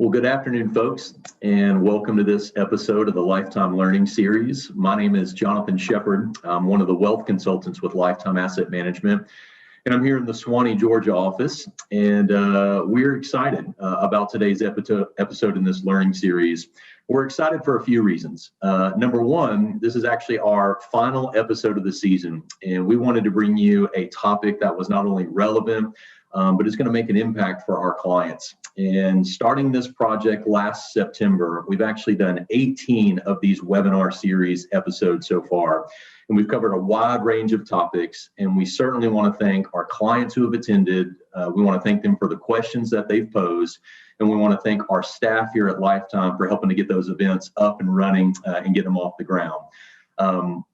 Well, good afternoon, folks, and welcome to this episode of the LifeTime Learning Series. My name is Jonathan Shepard. I'm one of the wealth consultants with LifeTime Asset Management, and I'm here in the Suwanee, Georgia office, and we're excited about today's episode in this learning series. We're excited for a few reasons. Number one, this is actually our final episode of the season, and we wanted to bring you a topic that was not only relevant, but it's going to make an impact for our clients. And starting this project last September, we've actually done 18 of these webinar series episodes so far. And we've covered a wide range of topics. And we certainly want to thank our clients who have attended. We want to thank them for the questions that they've posed. And we want to thank our staff here at LifeTime for helping to get those events up and running and get them off the ground.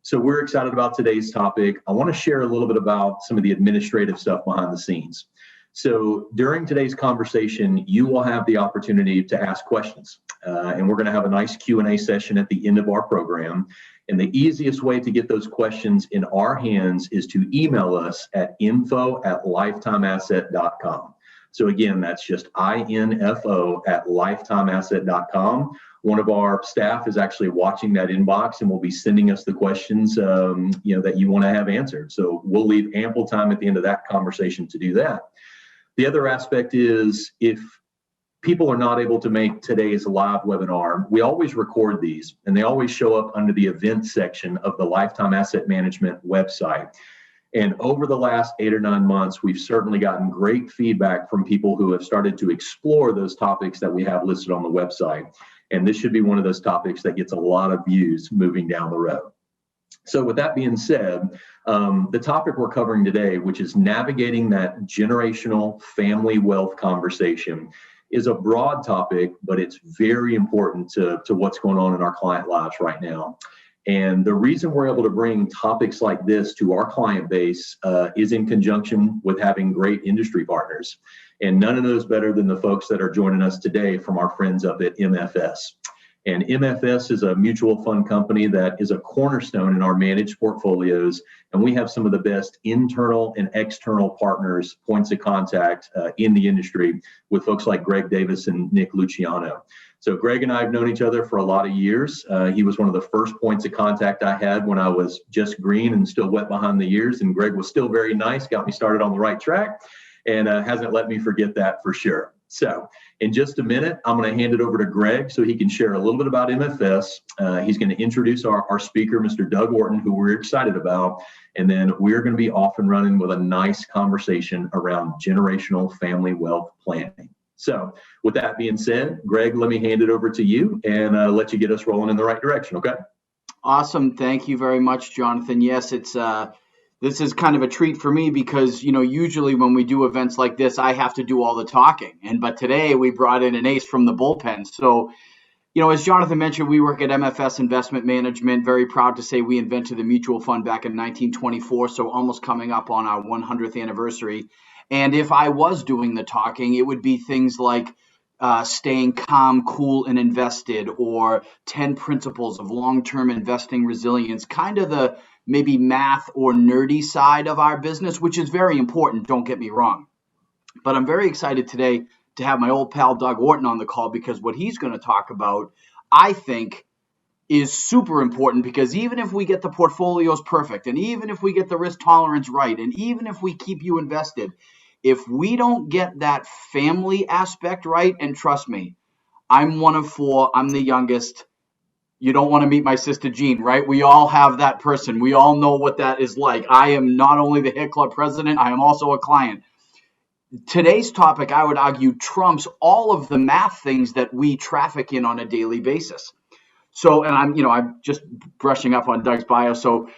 So we're excited about today's topic. I want to share a little bit about some of the administrative stuff behind the scenes. So during today's conversation, you will have the opportunity to ask questions, and we're going to have a nice Q&A session at the end of our program. And the easiest way to get those questions in our hands is to email us at info@lifetimeasset.com. So again, that's just info@lifetimeasset.com. One of our staff is actually watching that inbox and will be sending us the questions that you want to have answered. So we'll leave ample time at the end of that conversation to do that. The other aspect is if people are not able to make today's live webinar, we always record these and they always show up under the events section of the LifeTime Asset Management website. And over the last 8 or 9 months, we've certainly gotten great feedback from people who have started to explore those topics that we have listed on the website. And this should be one of those topics that gets a lot of views moving down the road. So with that being said, the topic we're covering today, which is navigating that generational family wealth conversation, is a broad topic, but it's very important to what's going on in our client lives right now. And the reason we're able to bring topics like this to our client base is in conjunction with having great industry partners. And none of those better than the folks that are joining us today from our friends up at MFS. And MFS is a mutual fund company that is a cornerstone in our managed portfolios. And we have some of the best internal and external partners, points of contact in the industry with folks like Greg Davis and Nick Luciano. So Greg and I have known each other for a lot of years. He was one of the first points of contact I had when I was just green and still wet behind the ears. And Greg was still very nice, got me started on the right track, and hasn't let me forget that for sure. So in just a minute, I'm going to hand it over to Greg so he can share a little bit about MFS. He's going to introduce our speaker, Mr. Doug Orton, who we're excited about. And then we're going to be off and running with a nice conversation around generational family wealth planning. So with that being said, Greg, let me hand it over to you and let you get us rolling in the right direction. Okay. Awesome. Thank you very much, Jonathan. Yes, this is kind of a treat for me because, usually when we do events like this, I have to do all the talking. But today we brought in an ace from the bullpen. So, as Jonathan mentioned, we work at MFS Investment Management. Very proud to say we invented the mutual fund back in 1924. So almost coming up on our 100th anniversary. And if I was doing the talking, it would be things like staying calm, cool, and invested, or 10 principles of long-term investing resilience, kind of the maybe math or nerdy side of our business, which is very important, don't get me wrong. But I'm very excited today to have my old pal Doug Orton on the call because what he's going to talk about, I think, is super important because even if we get the portfolios perfect, and even if we get the risk tolerance right, and even if we keep you invested, if we don't get that family aspect right, and trust me, I'm one of 4, I'm the youngest. You don't want to meet my sister Jean, right? We all have that person. We all know what that is like. I am not only the Hit Club president, I am also a client. Today's topic, I would argue, trumps all of the math things that we traffic in on a daily basis. So, and I'm just brushing up on Doug's bio. So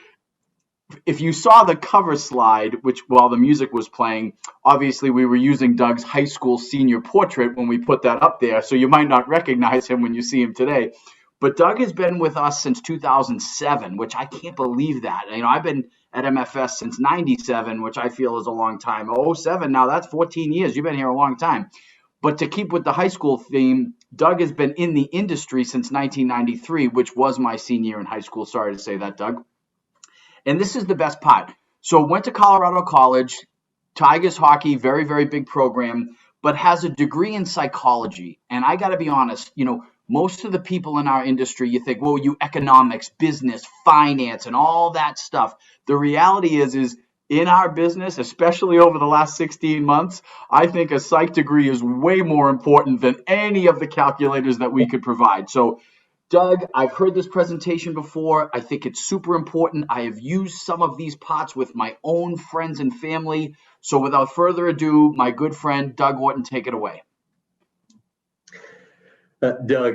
if you saw the cover slide, which while the music was playing, obviously we were using Doug's high school senior portrait when we put that up there. So you might not recognize him when you see him today. But Doug has been with us since 2007, which I can't believe that. I've been at MFS since 97, which I feel is a long time. 07, now that's 14 years. You've been here a long time. But to keep with the high school theme, Doug has been in the industry since 1993, which was my senior year in high school. Sorry to say that, Doug. And this is the best part. So went to Colorado College, Tigers hockey, very, very big program. but has a degree in psychology. And I got to be honest, most of the people in our industry, you think, well, you economics, business, finance, and all that stuff. The reality is in our business, especially over the last 16 months, I think a psych degree is way more important than any of the calculators that we could provide. So, Doug, I've heard this presentation before. I think it's super important. I have used some of these pots with my own friends and family. So without further ado, my good friend, Doug Orton, take it away. Doug,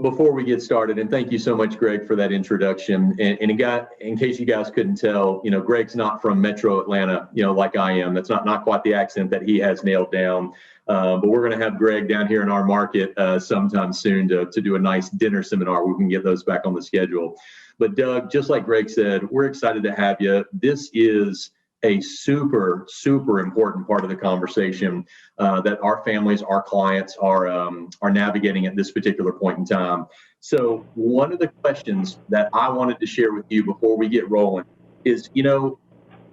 before we get started, and thank you so much, Greg, for that introduction. And in case you guys couldn't tell, Greg's not from Metro Atlanta, like I am. That's not quite the accent that he has nailed down. But we're going to have Greg down here in our market sometime soon to do a nice dinner seminar. We can get those back on the schedule. But Doug, just like Greg said, we're excited to have you. This is a super, super important part of the conversation that our families, our clients are navigating at this particular point in time. So one of the questions that I wanted to share with you before we get rolling is,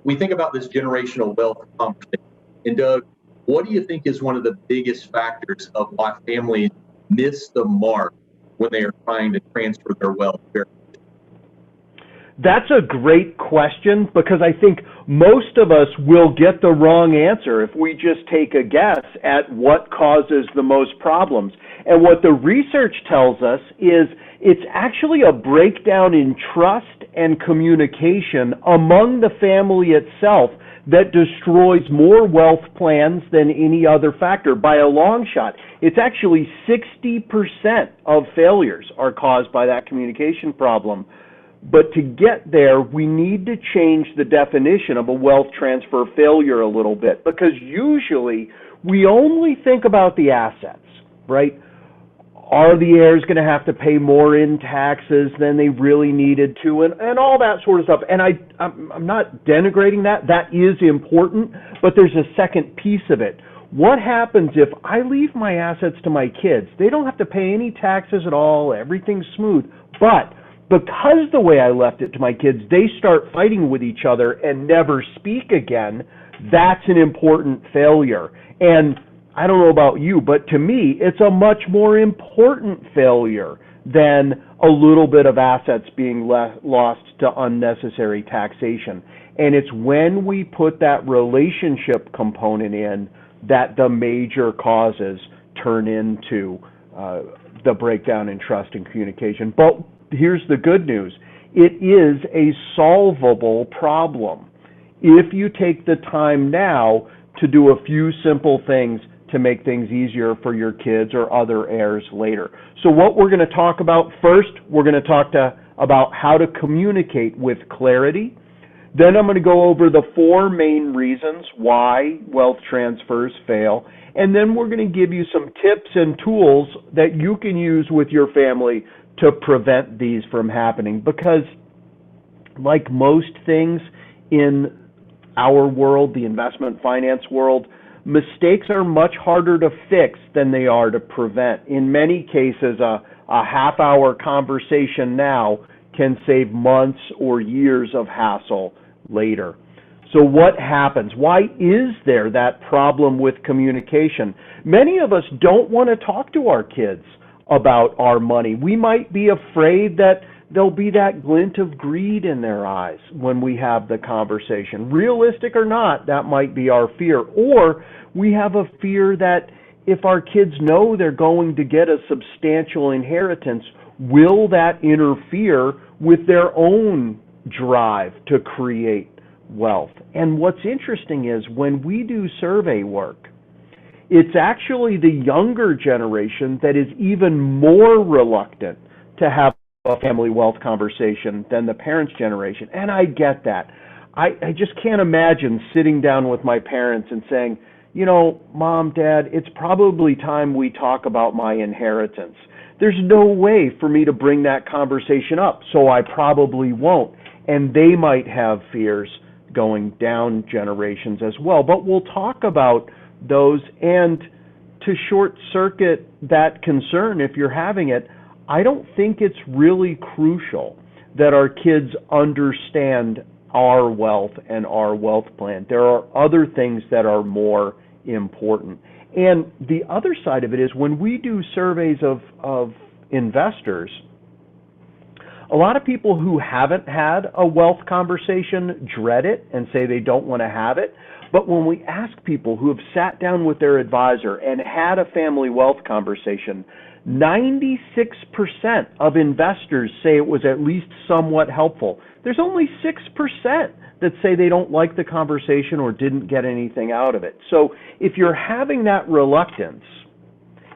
we think about this generational wealth conversation. And Doug, what do you think is one of the biggest factors of why families miss the mark when they are trying to transfer their wealth? That's a great question, because I think most of us will get the wrong answer if we just take a guess at what causes the most problems. And what the research tells us is it's actually a breakdown in trust and communication among the family itself that destroys more wealth plans than any other factor by a long shot. It's actually 60% of failures are caused by that communication problem. But to get there, we need to change the definition of a wealth transfer failure a little bit, because usually we only think about the assets, right? Are the heirs going to have to pay more in taxes than they really needed to, and all that sort of stuff. And I'm not denigrating that. That is important, but there's a second piece of it. What happens if I leave my assets to my kids? They don't have to pay any taxes at all. Everything's smooth. But because the way I left it to my kids, they start fighting with each other and never speak again, that's an important failure. And I don't know about you, but to me, it's a much more important failure than a little bit of assets being lost to unnecessary taxation. And it's when we put that relationship component in that the major causes turn into the breakdown in trust and communication. But here's the good news. It is a solvable problem if you take the time now to do a few simple things to make things easier for your kids or other heirs later. So what we're going to talk about first, we're going to talk about how to communicate with clarity. Then I'm going to go over the 4 main reasons why wealth transfers fail. And then we're going to give you some tips and tools that you can use with your family to prevent these from happening. Because like most things in our world, the investment finance world, mistakes are much harder to fix than they are to prevent. In many cases, a half-hour conversation now can save months or years of hassle later. So what happens? Why is there that problem with communication? Many of us don't want to talk to our kids about our money. We might be afraid that there'll be that glint of greed in their eyes when we have the conversation. Realistic or not, that might be our fear. Or we have a fear that if our kids know they're going to get a substantial inheritance, will that interfere with their own drive to create wealth? And what's interesting is when we do survey work, it's actually the younger generation that is even more reluctant to have a family wealth conversation than the parents' generation. And I get that. I just can't imagine sitting down with my parents and saying, Mom, Dad, it's probably time we talk about my inheritance. There's no way for me to bring that conversation up, so I probably won't. And they might have fears going down generations as well. But we'll talk about those, and to short circuit that concern, if you're having it, I don't think it's really crucial that our kids understand our wealth and our wealth plan. There are other things that are more important. And the other side of it is when we do surveys of investors, a lot of people who haven't had a wealth conversation dread it and say they don't want to have it. But when we ask people who have sat down with their advisor and had a family wealth conversation, 96% of investors say it was at least somewhat helpful. There's only 6% that say they don't like the conversation or didn't get anything out of it. So if you're having that reluctance,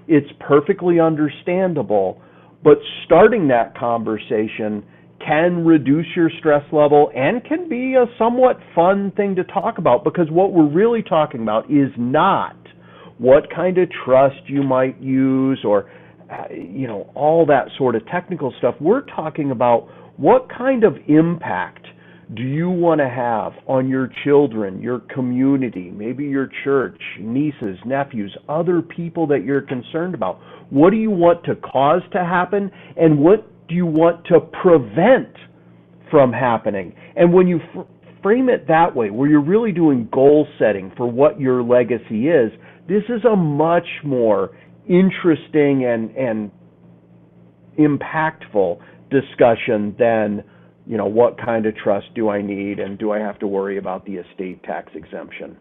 it's perfectly understandable, but starting that conversation can reduce your stress level and can be a somewhat fun thing to talk about, because what we're really talking about is not what kind of trust you might use or all that sort of technical stuff. We're talking about what kind of impact do you want to have on your children, your community, maybe your church, nieces, nephews, other people that you're concerned about. What do you want to cause to happen, and what do you want to prevent from happening? And when you frame it that way, where you're really doing goal setting for what your legacy is, this is a much more interesting and impactful discussion than, what kind of trust do I need, and do I have to worry about the estate tax exemption?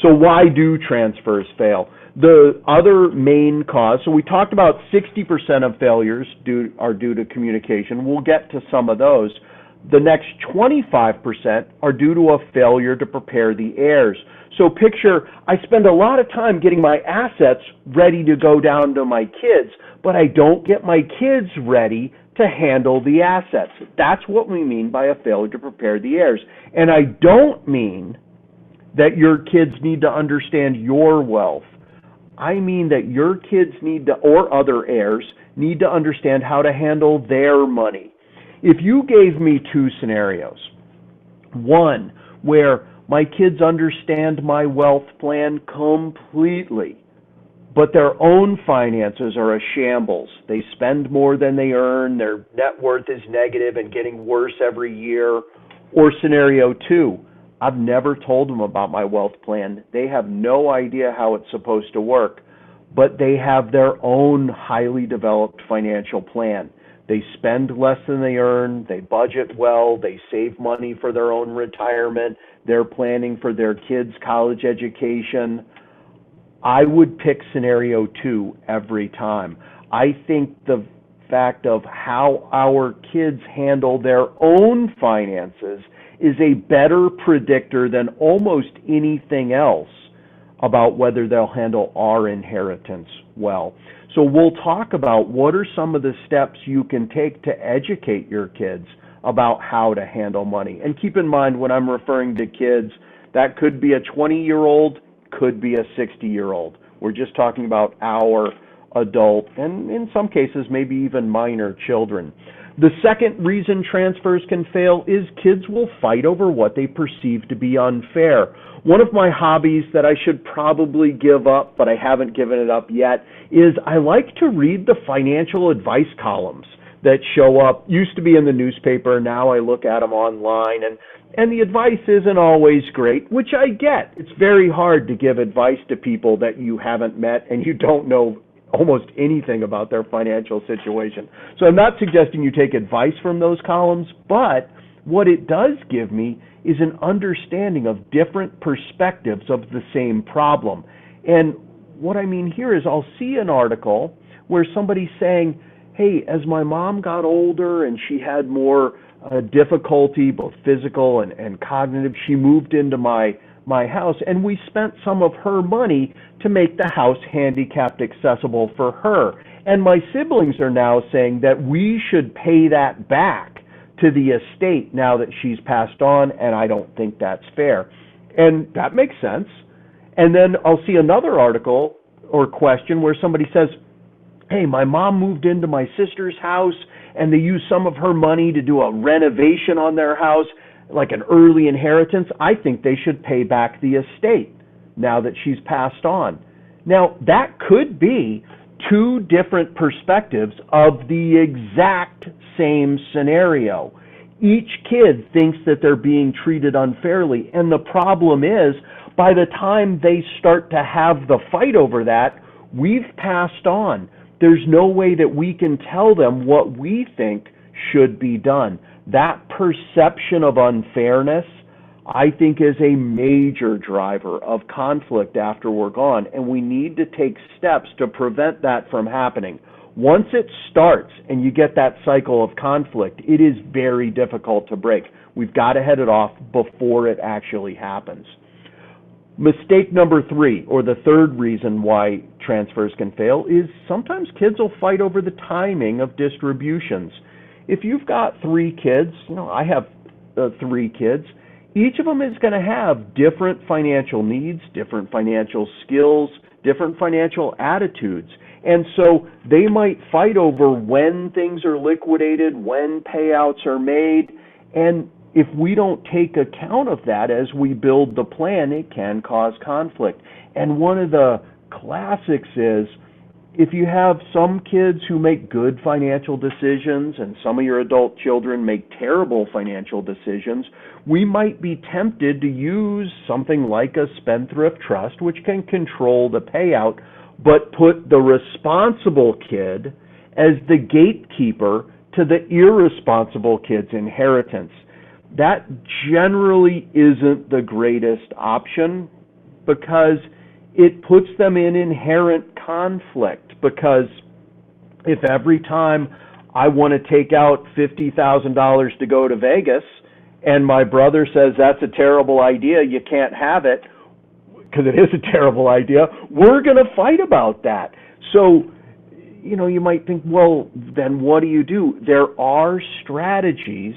So why do transfers fail? The other main cause, so we talked about 60% of failures are due to communication. We'll get to some of those. The next 25% are due to a failure to prepare the heirs. So picture, I spend a lot of time getting my assets ready to go down to my kids, but I don't get my kids ready to handle the assets. That's what we mean by a failure to prepare the heirs. And I don't mean that your kids need to understand your wealth. I mean that your kids or other heirs need to understand how to handle their money. If you gave me two scenarios, one where my kids understand my wealth plan completely, but their own finances are a shambles. They spend more than they earn, their net worth is negative and getting worse every year. Or scenario two, I've never told them about my wealth plan. They have no idea how it's supposed to work, but they have their own highly developed financial plan. They spend less than they earn, they budget well, they save money for their own retirement, they're planning for their kids' college education. I would pick scenario two every time. I think the fact of how our kids handle their own finances is a better predictor than almost anything else about whether they'll handle our inheritance well. So we'll talk about what are some of the steps you can take to educate your kids about how to handle money. And keep in mind, when I'm referring to kids, that could be a 20-year-old, could be a 60-year-old. We're just talking about our adult, and in some cases, maybe even minor children. The second reason transfers can fail is kids will fight over what they perceive to be unfair. One of my hobbies that I should probably give up, but I haven't given it up yet, is I like to read the financial advice columns that show up. Used to be in the newspaper, now I look at them online, and the advice isn't always great, which I get. It's very hard to give advice to people that you haven't met and you don't know almost anything about their financial situation. So I'm not suggesting you take advice from those columns, but what it does give me is an understanding of different perspectives of the same problem. And what I mean here is I'll see an article where somebody's saying, hey, as my mom got older and she had more difficulty, both physical and cognitive, she moved into my house, and we spent some of her money to make the house handicapped accessible for her. And my siblings are now saying that we should pay that back to the estate now that she's passed on, and I don't think that's fair. And that makes sense. And then I'll see another article or question where somebody says, hey, my mom moved into my sister's house, and they used some of her money to do a renovation on their house, like an early inheritance. I think they should pay back the estate now that she's passed on. Now, that could be two different perspectives of the exact same scenario. Each kid thinks that they're being treated unfairly, and the problem is, by the time they start to have the fight over that, we've passed on. There's no way that we can tell them what we think should be done. That perception of unfairness, I think, is a major driver of conflict after we're gone, and we need to take steps to prevent that from happening. Once it starts and you get that cycle of conflict, it is very difficult to break. We've got to head it off before it actually happens. Mistake number 3, or the third reason why transfers can fail, is sometimes kids will fight over the timing of distributions. If you've got 3 kids, I have 3 kids, each of them is going to have different financial needs, different financial skills, different financial attitudes. And so they might fight over when things are liquidated, when payouts are made, and if we don't take account of that as we build the plan, it can cause conflict. And one of the classics is, if you have some kids who make good financial decisions and some of your adult children make terrible financial decisions, we might be tempted to use something like a spendthrift trust, which can control the payout, but put the responsible kid as the gatekeeper to the irresponsible kid's inheritance. That generally isn't the greatest option because it puts them in inherent conflict. Because if every time I want to take out $50,000 to go to Vegas and my brother says that's a terrible idea, you can't have it, because it is a terrible idea, we're going to fight about that. So, you might think, well, then what do? There are strategies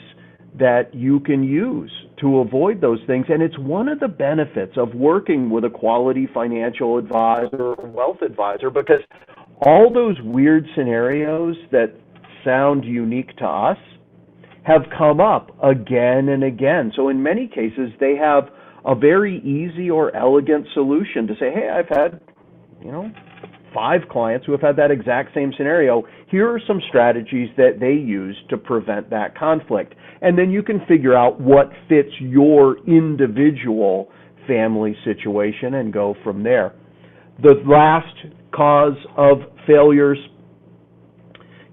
that you can use to avoid those things, and it's one of the benefits of working with a quality financial advisor or wealth advisor, because all those weird scenarios that sound unique to us have come up again and again. So in many cases, they have a very easy or elegant solution to say, hey, I've had, 5 clients who have had that exact same scenario. Here are some strategies that they use to prevent that conflict. And then you can figure out what fits your individual family situation and go from there. The last cause of failures,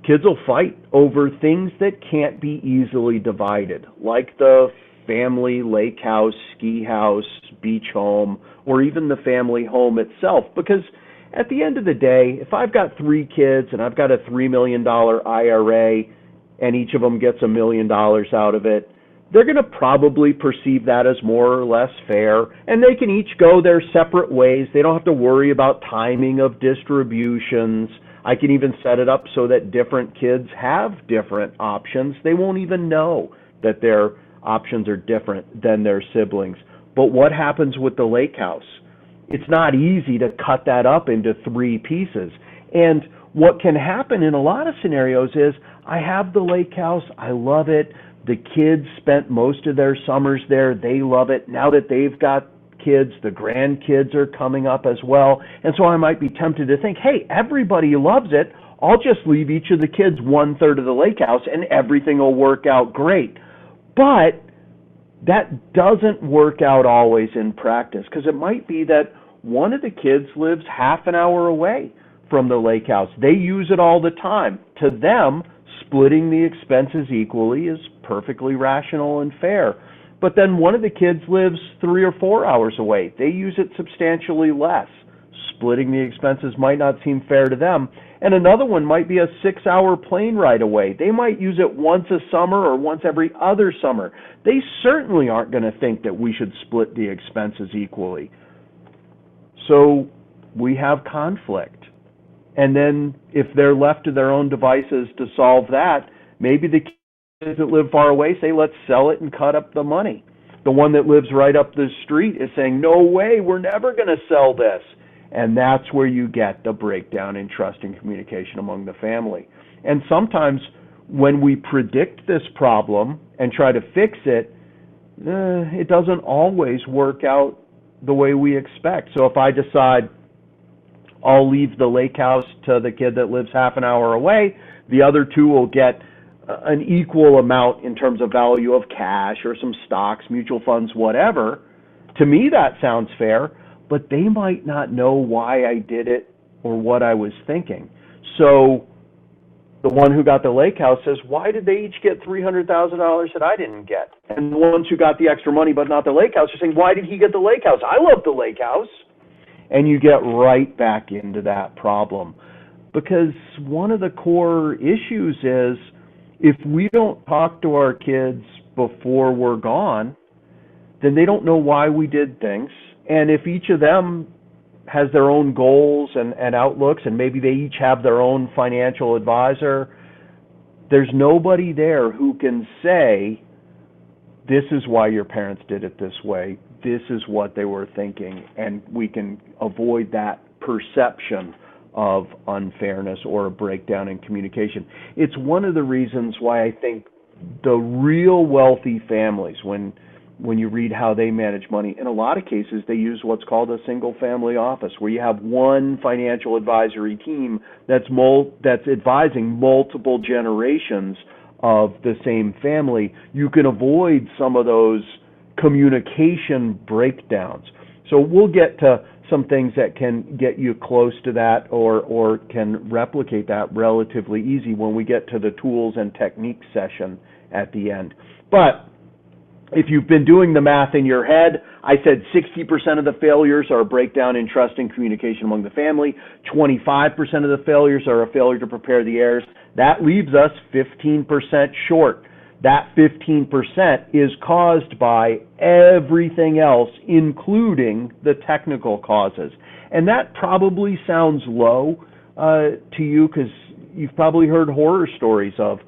kids will fight over things that can't be easily divided, like the family lake house, ski house, beach home, or even the family home itself. Because at the end of the day, if I've got 3 kids and I've got a $3 million IRA and each of them gets $1 million out of it, they're going to probably perceive that as more or less fair, and they can each go their separate ways. They don't have to worry about timing of distributions. I can even set it up so that different kids have different options. They won't even know that their options are different than their siblings. But what happens with the lake house? It's not easy to cut that up into 3 pieces. And what can happen in a lot of scenarios is, I have the lake house, I love it, the kids spent most of their summers there, they love it. Now that they've got kids, the grandkids are coming up as well. And so I might be tempted to think, hey, everybody loves it, I'll just leave each of the kids 1/3 of the lake house and everything will work out great. But that doesn't work out always in practice, because it might be that one of the kids lives half an hour away from the lake house. They use it all the time. To them, splitting the expenses equally is perfectly rational and fair. But then one of the kids lives 3 or 4 hours away. They use it substantially less. Splitting the expenses might not seem fair to them. And another one might be a 6-hour plane ride away. They might use it once a summer or once every other summer. They certainly aren't going to think that we should split the expenses equally. So we have conflict. And then if they're left to their own devices to solve that, maybe the kids that live far away say, let's sell it and cut up the money. The one that lives right up the street is saying, no way, we're never going to sell this. And that's where you get the breakdown in trust and communication among the family. And sometimes when we predict this problem and try to fix it, it doesn't always work out the way we expect. So if I decide I'll leave the lake house to the kid that lives half an hour away, the other 2 will get an equal amount in terms of value of cash or some stocks, mutual funds, whatever, to me that sounds fair, but they might not know why I did it or what I was thinking. So the one who got the lake house says, why did they each get $300,000 that I didn't get? And the ones who got the extra money but not the lake house are saying, why did he get the lake house? I love the lake house. And you get right back into that problem. Because one of the core issues is, if we don't talk to our kids before we're gone, then they don't know why we did things. And if each of them has their own goals and outlooks, and maybe they each have their own financial advisor, there's nobody there who can say, this is why your parents did it this way, this is what they were thinking, and we can avoid that perception of unfairness or a breakdown in communication. It's one of the reasons why I think the real wealthy families, when you read how they manage money, in a lot of cases they use what's called a single family office, where you have one financial advisory team that's advising multiple generations of the same family. You can avoid some of those communication breakdowns. So we'll get to some things that can get you close to that or can replicate that relatively easy when we get to the tools and techniques session at the end. But if you've been doing the math in your head, I said 60% of the failures are a breakdown in trust and communication among the family. 25% of the failures are a failure to prepare the heirs. That leaves us 15% short. That 15% is caused by everything else, including the technical causes. And that probably sounds low to you, because you've probably heard horror stories of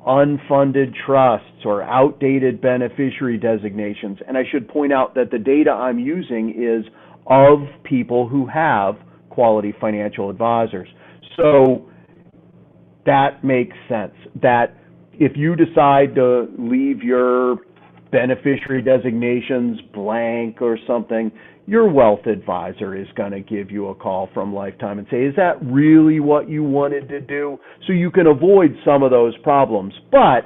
unfunded trusts or outdated beneficiary designations. And I should point out that the data I'm using is of people who have quality financial advisors. So that makes sense, that if you decide to leave your beneficiary designations blank or something, your wealth advisor is going to give you a call from LifeTime and say, is that really what you wanted to do? So you can avoid some of those problems. But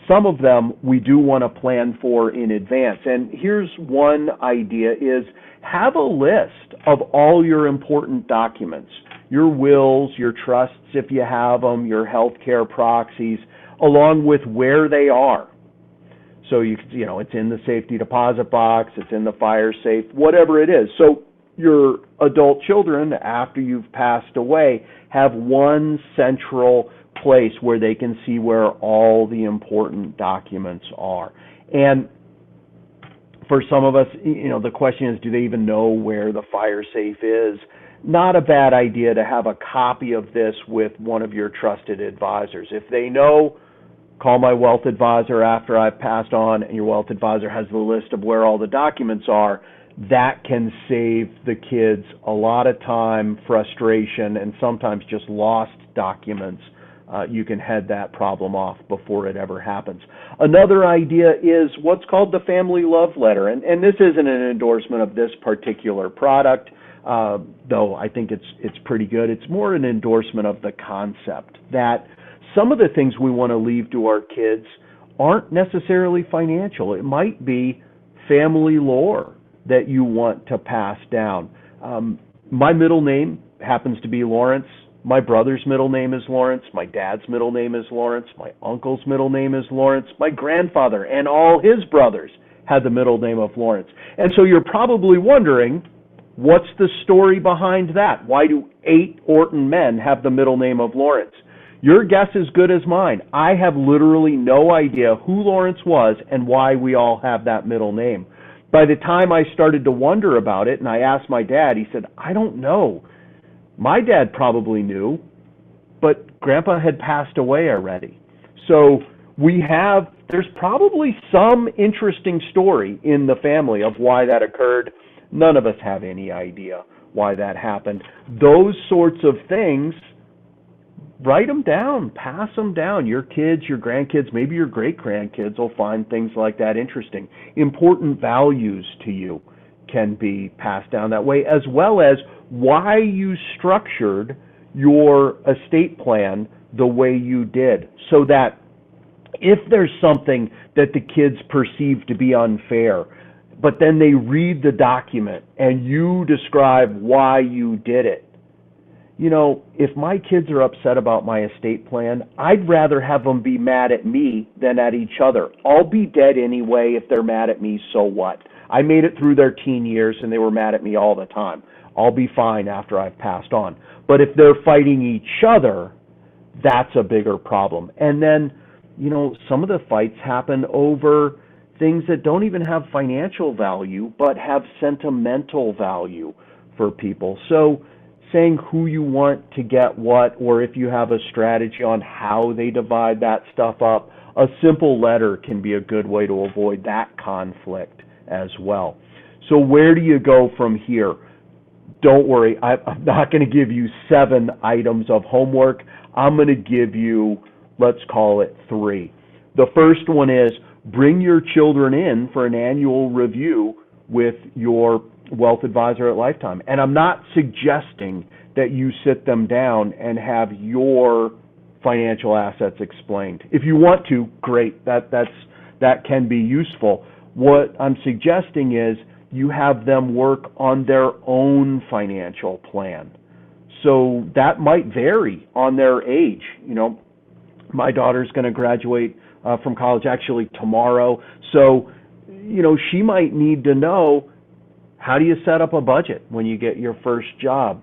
some of them we do want to plan for in advance. And here's one idea is, have a list of all your important documents, your wills, your trusts if you have them, your healthcare proxies, along with where they are. So you know, it's in the safety deposit box, it's in the fire safe, whatever it is. So your adult children, after you've passed away, have one central place where they can see where all the important documents are. And for some of us, you know, the question is, do they even know where the fire safe is? Not a bad idea to have a copy of this with one of your trusted advisors. If they know, call my wealth advisor after I've passed on, and your wealth advisor has the list of where all the documents are. That can save the kids a lot of time, frustration, and sometimes just lost documents. You can head that problem off before it ever happens. Another idea is what's called the family love letter. And this isn't an endorsement of this particular product, though I think it's pretty good. It's more an endorsement of the concept that some of the things we want to leave to our kids aren't necessarily financial. It might be family lore that you want to pass down. My middle name happens to be Lawrence. My brother's middle name is Lawrence. My dad's middle name is Lawrence. My uncle's middle name is Lawrence. My grandfather and all his brothers had the middle name of Lawrence. And so you're probably wondering, what's the story behind that? Why do 8 Orton men have the middle name of Lawrence? Your guess is good as mine. I have literally no idea who Lawrence was and why we all have that middle name. By the time I started to wonder about it, and I asked my dad, he said, I don't know. My dad probably knew, but Grandpa had passed away already. So there's probably some interesting story in the family of why that occurred. None of us have any idea why that happened. Those sorts of things, write them down, pass them down. Your kids, your grandkids, maybe your great-grandkids will find things like that interesting. Important values to you can be passed down that way, as well as why you structured your estate plan the way you did, so that if there's something that the kids perceive to be unfair, but then they read the document and you describe why you did it. You know, if my kids are upset about my estate plan, I'd rather have them be mad at me than at each other. I'll be dead anyway. If they're mad at me, so what? I made it through their teen years and they were mad at me all the time. I'll be fine after I've passed on. But if they're fighting each other, that's a bigger problem. And then, you know, some of the fights happen over things that don't even have financial value, but have sentimental value for people. So saying who you want to get what, or if you have a strategy on how they divide that stuff up, a simple letter can be a good way to avoid that conflict as well. So where do you go from here? Don't worry, I'm not going to give you 7 items of homework. I'm going to give you, let's call it 3. The first one is bring your children in for an annual review with your wealth advisor at LifeTime. And I'm not suggesting that you sit them down and have your financial assets explained. If you want to, great, that can be useful. What I'm suggesting is you have them work on their own financial plan. So that might vary on their age. You know, my daughter's going to graduate from college actually tomorrow. So, you know, she might need to know, how do you set up a budget when you get your first job?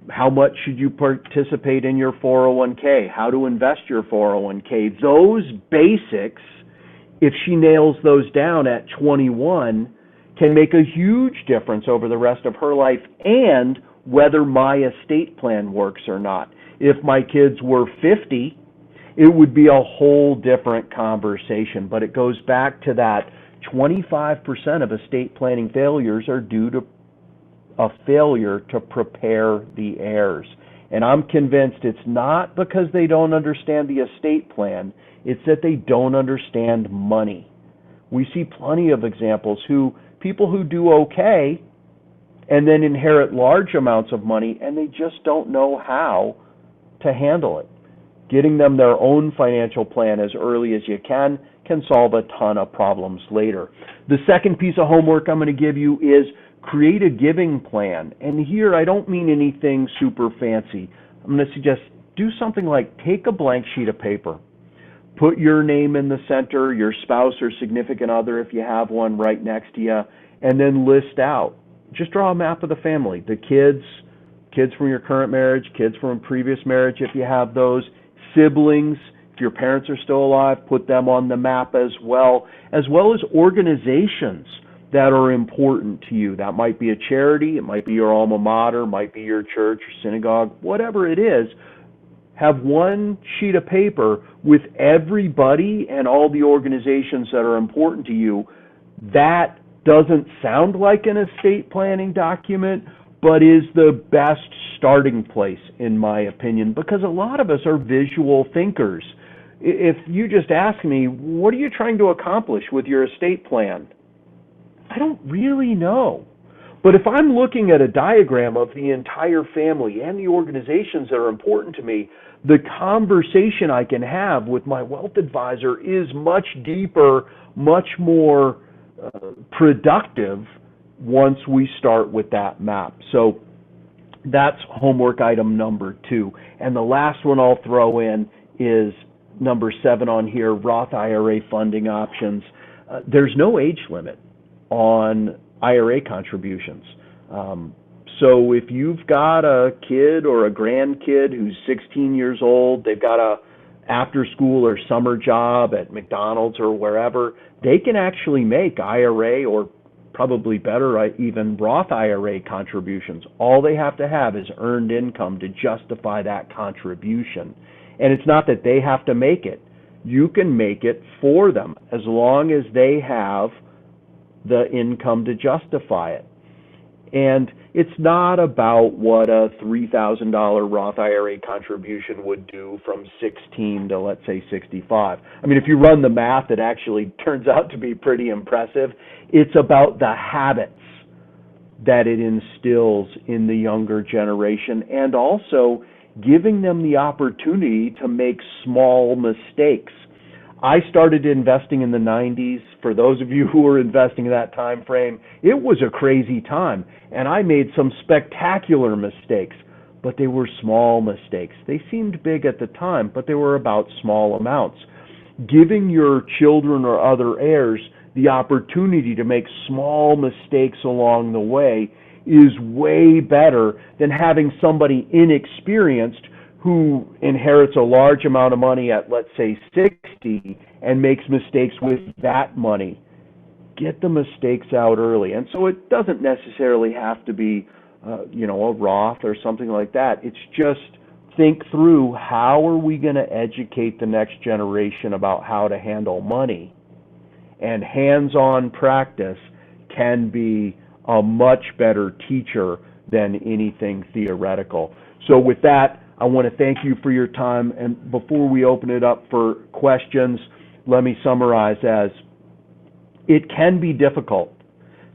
How much should you participate in your 401k? How to invest your 401k? Those basics, if she nails those down at 21, can make a huge difference over the rest of her life and whether my estate plan works or not. If my kids were 50, it would be a whole different conversation. But it goes back to that 25% of estate planning failures are due to a failure to prepare the heirs. And I'm convinced it's not because they don't understand the estate plan, it's that they don't understand money. We see plenty of examples people who do okay and then inherit large amounts of money and they just don't know how to handle it. Getting them their own financial plan as early as you can solve a ton of problems later. The second piece of homework I'm going to give you is create a giving plan. And here I don't mean anything super fancy. I'm going to suggest do something like take a blank sheet of paper, put your name in the center, your spouse or significant other if you have one right next to you, and then list out. Just draw a map of the family, the kids from your current marriage, kids from a previous marriage if you have those, siblings. If your parents are still alive, put them on the map as well as organizations that are important to you. That might be a charity, it might be your alma mater, it might be your church or synagogue, whatever it is. Have one sheet of paper with everybody and all the organizations that are important to you. That doesn't sound like an estate planning document, but is the best starting place, in my opinion, because a lot of us are visual thinkers. If you just ask me, what are you trying to accomplish with your estate plan? I don't really know. But if I'm looking at a diagram of the entire family and the organizations that are important to me, the conversation I can have with my wealth advisor is much deeper, much more productive once we start with that map. So that's homework item number 2. And the last one I'll throw in is number 7 on here, Roth IRA funding options. There's no age limit on IRA contributions. So if you've got a kid or a grandkid who's 16 years old, they've got a after school or summer job at McDonald's or wherever, they can actually make IRA or probably better, even Roth IRA contributions. All they have to have is earned income to justify that contribution. And it's not that they have to make it. You can make it for them as long as they have the income to justify it. And it's not about what a $3,000 Roth IRA contribution would do from 16 to, let's say, 65. I mean, if you run the math, it actually turns out to be pretty impressive. It's about the habits that it instills in the younger generation, and also giving them the opportunity to make small mistakes. I started investing in the 90s. For those of you who were investing in that time frame, it was a crazy time, and I made some spectacular mistakes, but they were small mistakes. They seemed big at the time, but they were about small amounts. Giving your children or other heirs the opportunity to make small mistakes along the way is way better than having somebody inexperienced who inherits a large amount of money at, let's say, 60 and makes mistakes with that money. Get the mistakes out early. And so it doesn't necessarily have to be, a Roth or something like that. It's just think through, how are we going to educate the next generation about how to handle money? And hands-on practice can be a much better teacher than anything theoretical. So with that, I want to thank you for your time. And before we open it up for questions, let me summarize as it can be difficult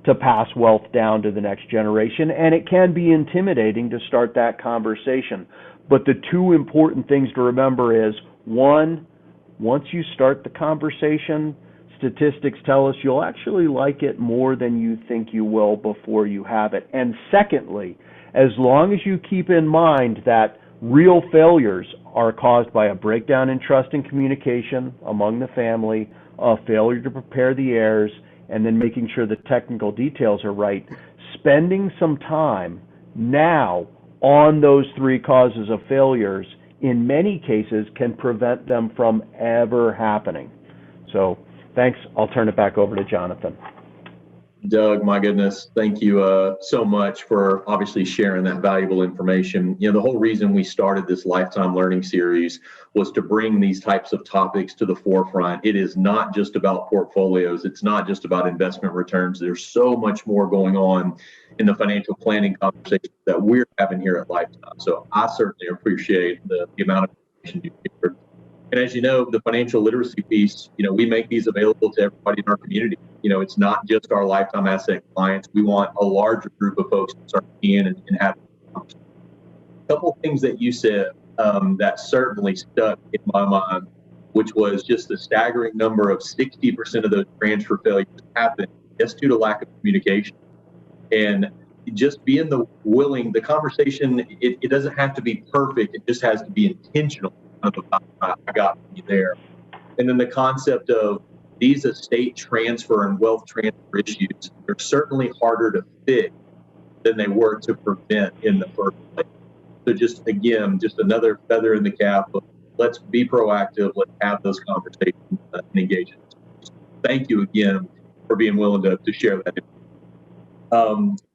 to pass wealth down to the next generation, and it can be intimidating to start that conversation. But the two important things to remember is, one, once you start the conversation, statistics tell us you'll actually like it more than you think you will before you have it. And secondly, as long as you keep in mind that real failures are caused by a breakdown in trust and communication among the family, a failure to prepare the heirs, and then making sure the technical details are right, spending some time now on those three causes of failures in many cases can prevent them from ever happening. So thanks. I'll turn it back over to Jonathan. Doug, my goodness, thank you so much for obviously sharing that valuable information. The whole reason we started this Lifetime Learning Series was to bring these types of topics to the forefront. It is not just about portfolios. It's not just about investment returns. There's so much more going on in the financial planning conversation that we're having here at Lifetime. So I certainly appreciate the amount of information you shared. And as you know, the financial literacy piece, we make these available to everybody in our community. It's not just our Lifetime Asset clients. We want a larger group of folks to start in and have a couple of things that you said that certainly stuck in my mind, which was just the staggering number of 60% of those transfer failures happen just due to lack of communication. And just being the conversation, it doesn't have to be perfect. It just has to be intentional. I got you there. And then the concept of these estate transfer and wealth transfer issues are certainly harder to fix than they were to prevent in the first place. So just another feather in the cap of let's be proactive, let's have those conversations and engage. Thank you again for being willing to share that.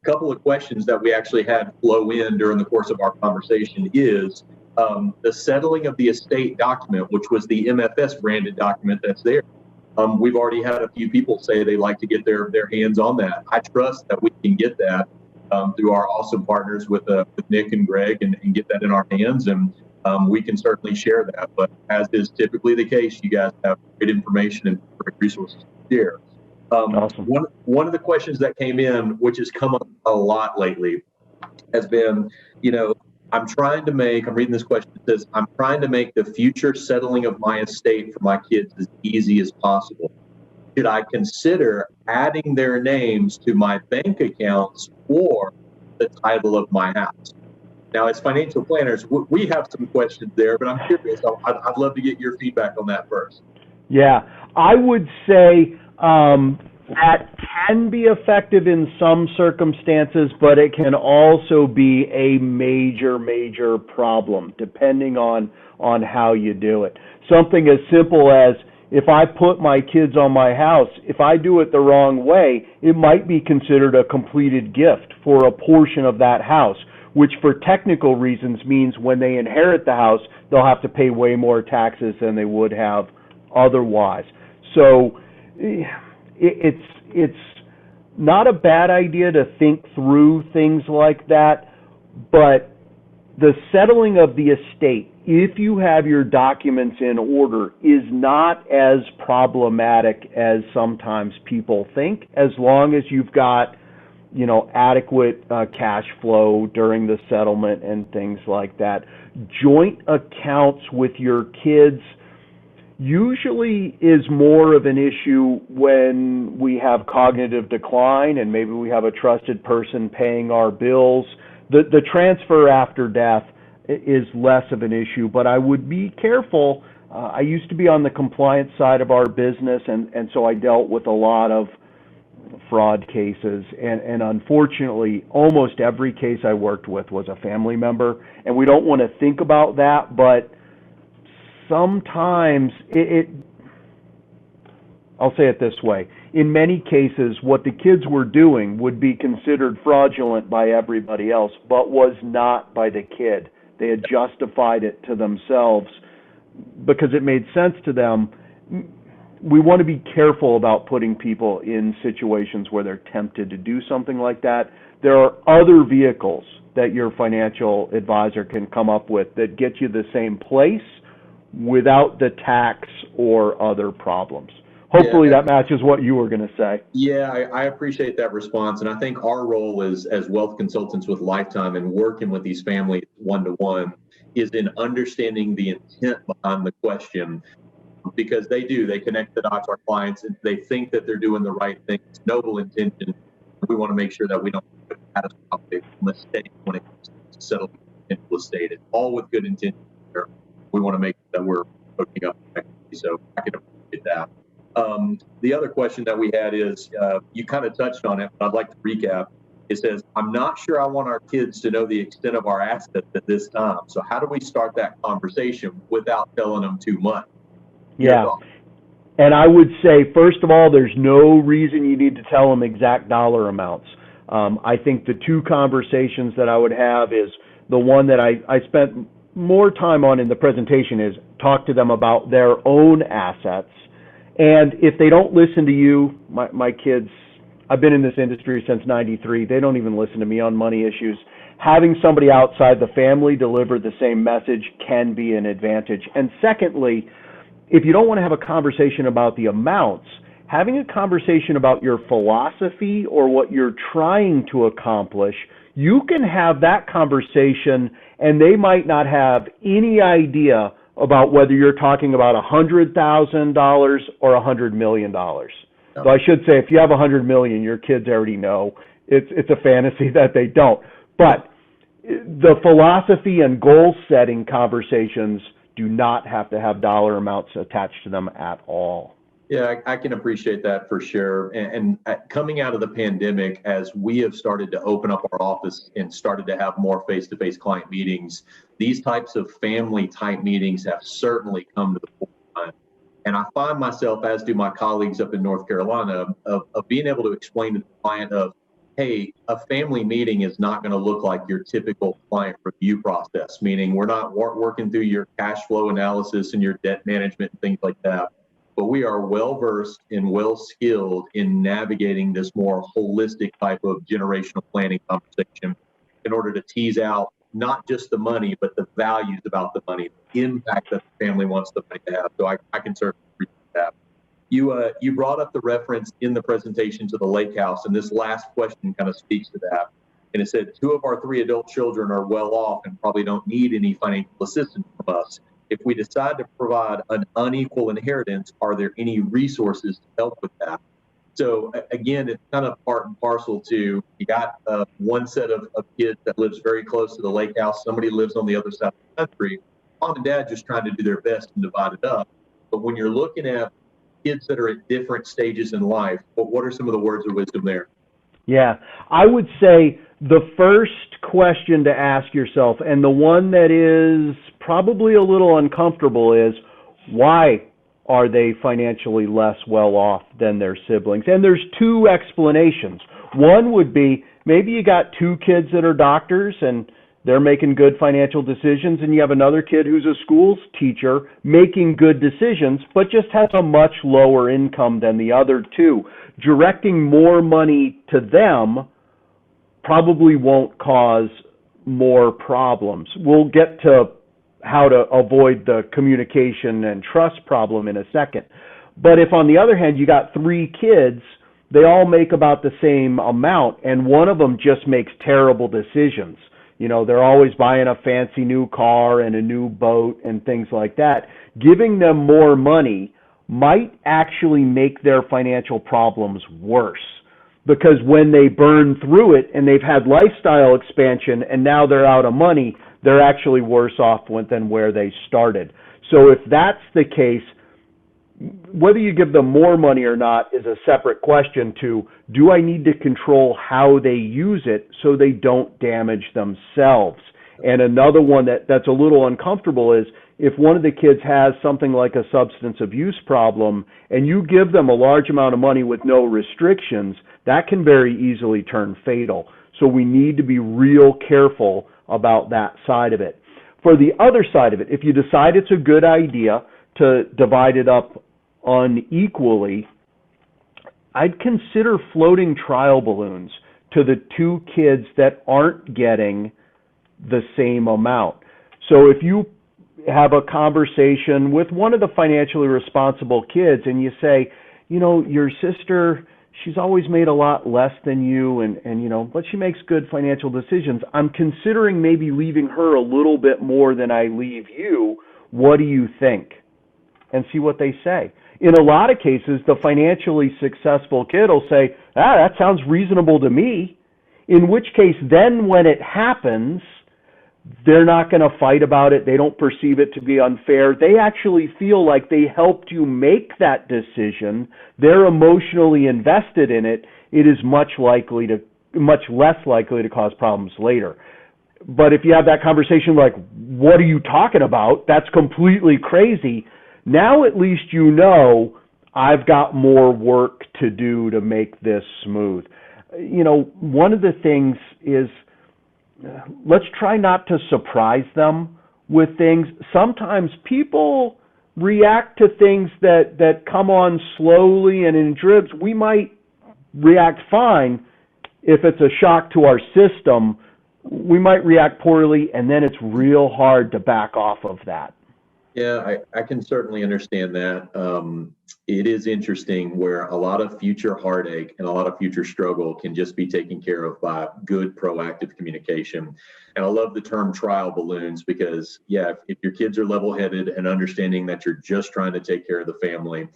Couple of questions that we actually had flow in during the course of our conversation is the settling of the estate document, which was the MFS branded document that's there. We've already had a few people say they like to get their hands on that. I trust that we can get that through our awesome partners with Nick and Greg and get that in our hands, and we can certainly share that. But as is typically the case, you guys have great information and great resources to share. Awesome. One of the questions that came in, which has come up a lot lately, has been, I'm reading this question. It says, I'm trying to make the future settling of my estate for my kids as easy as possible. Should I consider adding their names to my bank accounts or the title of my house? Now, as financial planners, we have some questions there, but I'm curious. I'd love to get your feedback on that first. Yeah, I would say that can be effective in some circumstances, but it can also be a major, major problem depending on how you do it. Something as simple as, if I put my kids on my house, if I do it the wrong way, it might be considered a completed gift for a portion of that house, which for technical reasons means when they inherit the house, they'll have to pay way more taxes than they would have otherwise. So it's not a bad idea to think through things like that, but the settling of the estate, if you have your documents in order, is not as problematic as sometimes people think, as long as you've got adequate cash flow during the settlement and things like that. Joint accounts with your kids usually is more of an issue when we have cognitive decline and maybe we have a trusted person paying our bills. The transfer after death is less of an issue, but I would be careful. I used to be on the compliance side of our business, and so I dealt with a lot of fraud cases, and unfortunately, almost every case I worked with was a family member, and we don't want to think about that, but sometimes I'll say it this way. In many cases, what the kids were doing would be considered fraudulent by everybody else, but was not by the kid. They had justified it to themselves because it made sense to them. We want to be careful about putting people in situations where they're tempted to do something like that. There are other vehicles that your financial advisor can come up with that get you the same place without the tax or other problems. Hopefully that matches what you were going to say. Yeah, I appreciate that response. And I think our role as wealth consultants with LifeTime and working with these families one-to-one is in understanding the intent behind the question, because they connect the dots, our clients, and they think that they're doing the right thing. It's noble intention. We want to make sure that we don't make a catastrophic mistake when it comes to settling into estate. It's all with good intention. We want to make sure that we're hooking up effectively. So I can appreciate that. The other question that we had is, you kind of touched on it, but I'd like to recap. It says, I'm not sure I want our kids to know the extent of our assets at this time. So how do we start that conversation without telling them too much? Yeah. And I would say, first of all, there's no reason you need to tell them exact dollar amounts. I think the two conversations that I would have is the one that I spent more time on in the presentation is talk to them about their own assets. And if they don't listen to you, my kids, I've been in this industry since '93. They don't even listen to me on money issues. Having somebody outside the family deliver the same message can be an advantage. And secondly, if you don't want to have a conversation about the amounts, having a conversation about your philosophy or what you're trying to accomplish, you can have that conversation and they might not have any idea about whether you're talking about $100,000 or $100 million. So I should say, if you have $100 million, your kids already know it's a fantasy that they don't. But the philosophy and goal setting conversations do not have to have dollar amounts attached to them at all. Yeah, I can appreciate that for sure. And coming out of the pandemic, as we have started to open up our office and started to have more face-to-face client meetings, these types of family type meetings have certainly come to the forefront. And I find myself, as do my colleagues up in North Carolina, of being able to explain to the client of, hey, a family meeting is not going to look like your typical client review process, meaning we're not working through your cash flow analysis and your debt management and things like that. But we are well-versed and well-skilled in navigating this more holistic type of generational planning conversation in order to tease out not just the money, but the values about the money, the impact that the family wants the money to have. So I can certainly appreciate that. You brought up the reference in the presentation to the lake house, and this last question kind of speaks to that. And it said, 2 of our 3 adult children are well off and probably don't need any financial assistance from us. If we decide to provide an unequal inheritance, are there any resources to help with that? So again, it's kind of part and parcel to, you got one set of kids that lives very close to the lake house. Somebody lives on the other side of the country. Mom and dad just trying to do their best and divide it up. But when you're looking at kids that are at different stages in life, what are some of the words of wisdom there? Yeah, I would say the first question to ask yourself, and the one that is probably a little uncomfortable, is why are they financially less well off than their siblings? And there's 2 explanations. One would be maybe you got 2 kids that are doctors and they're making good financial decisions, and you have another kid who's a schools teacher making good decisions, but just has a much lower income than the other 2. Directing more money to them probably won't cause more problems. We'll get to how to avoid the communication and trust problem in a second. But if, on the other hand, you got 3 kids they all make about the same amount, and one of them just makes terrible decisions. You know, they're always buying a fancy new car and a new boat and things like that. Giving them more money might actually make their financial problems worse, because when they burn through it and they've had lifestyle expansion and now they're out of money, they're actually worse off than where they started. So if that's the case, whether you give them more money or not is a separate question to, do I need to control how they use it so they don't damage themselves? And another one that's a little uncomfortable is, if one of the kids has something like a substance abuse problem and you give them a large amount of money with no restrictions, that can very easily turn fatal. So we need to be real careful about that side of it. For the other side of it, if you decide it's a good idea to divide it up unequally, I'd consider floating trial balloons to the two kids that aren't getting the same amount. So if you have a conversation with one of the financially responsible kids and you say, you know, your sister, she's always made a lot less than you, and you know, but she makes good financial decisions. I'm considering maybe leaving her a little bit more than I leave you. What do you think? And see what they say. In a lot of cases, the financially successful kid will say, that sounds reasonable to me. In which case, then when it happens, they're not going to fight about it. They don't perceive it to be unfair. They actually feel like they helped you make that decision. They're emotionally invested in it. It is much less likely to cause problems later. But if you have that conversation like, what are you talking about? That's completely crazy. Now at least you know I've got more work to do to make this smooth. You know, one of the things is, let's try not to surprise them with things. Sometimes people react to things that come on slowly and in dribs. We might react fine. If it's a shock to our system, we might react poorly, and then it's real hard to back off of that. Yeah, I can certainly understand that. It is interesting where a lot of future heartache and a lot of future struggle can just be taken care of by good proactive communication. And I love the term trial balloons because, yeah, if your kids are level-headed and understanding that you're just trying to take care of the family,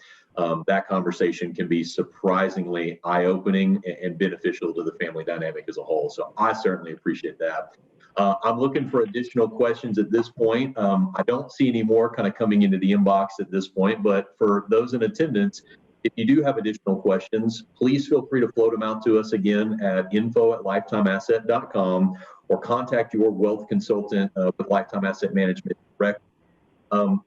that conversation can be surprisingly eye-opening and beneficial to the family dynamic as a whole. So I certainly appreciate that. I'm looking for additional questions at this point. I don't see any more kind of coming into the inbox at this point, but for those in attendance, if you do have additional questions, please feel free to float them out to us again at info@lifetimeasset.com or contact your wealth consultant with Lifetime Asset Management directly.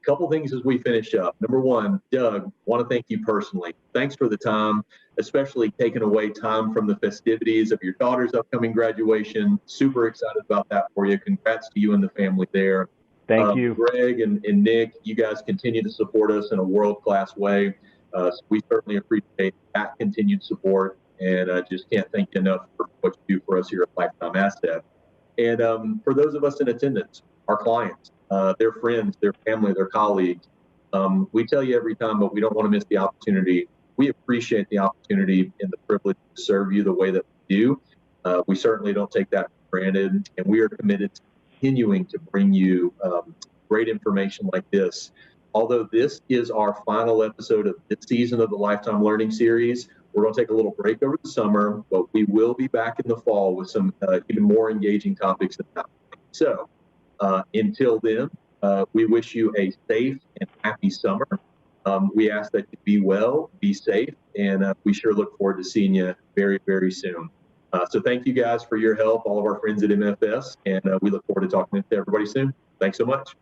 Couple things as we finish up. Number one, Doug, want to thank you personally. Thanks for the time, especially taking away time from the festivities of your daughter's upcoming graduation. Super excited about that for you. Congrats to you and the family there. Thank you. Greg and Nick, you guys continue to support us in a world-class way. So we certainly appreciate that continued support, and I just can't thank you enough for what you do for us here at Lifetime Asset. And for those of us in attendance, our clients, their friends, their family, their colleagues. We tell you every time, but we don't want to miss the opportunity. We appreciate the opportunity and the privilege to serve you the way that we do. We certainly don't take that for granted, and we are committed to continuing to bring you great information like this. Although this is our final episode of this season of the Lifetime Learning Series, we're going to take a little break over the summer, but we will be back in the fall with some even more engaging topics. So until then, we wish you a safe and happy summer. We ask that you be well, be safe, and we sure look forward to seeing you very, very soon. So thank you guys for your help, all of our friends at MFS, and we look forward to talking to everybody soon. Thanks so much.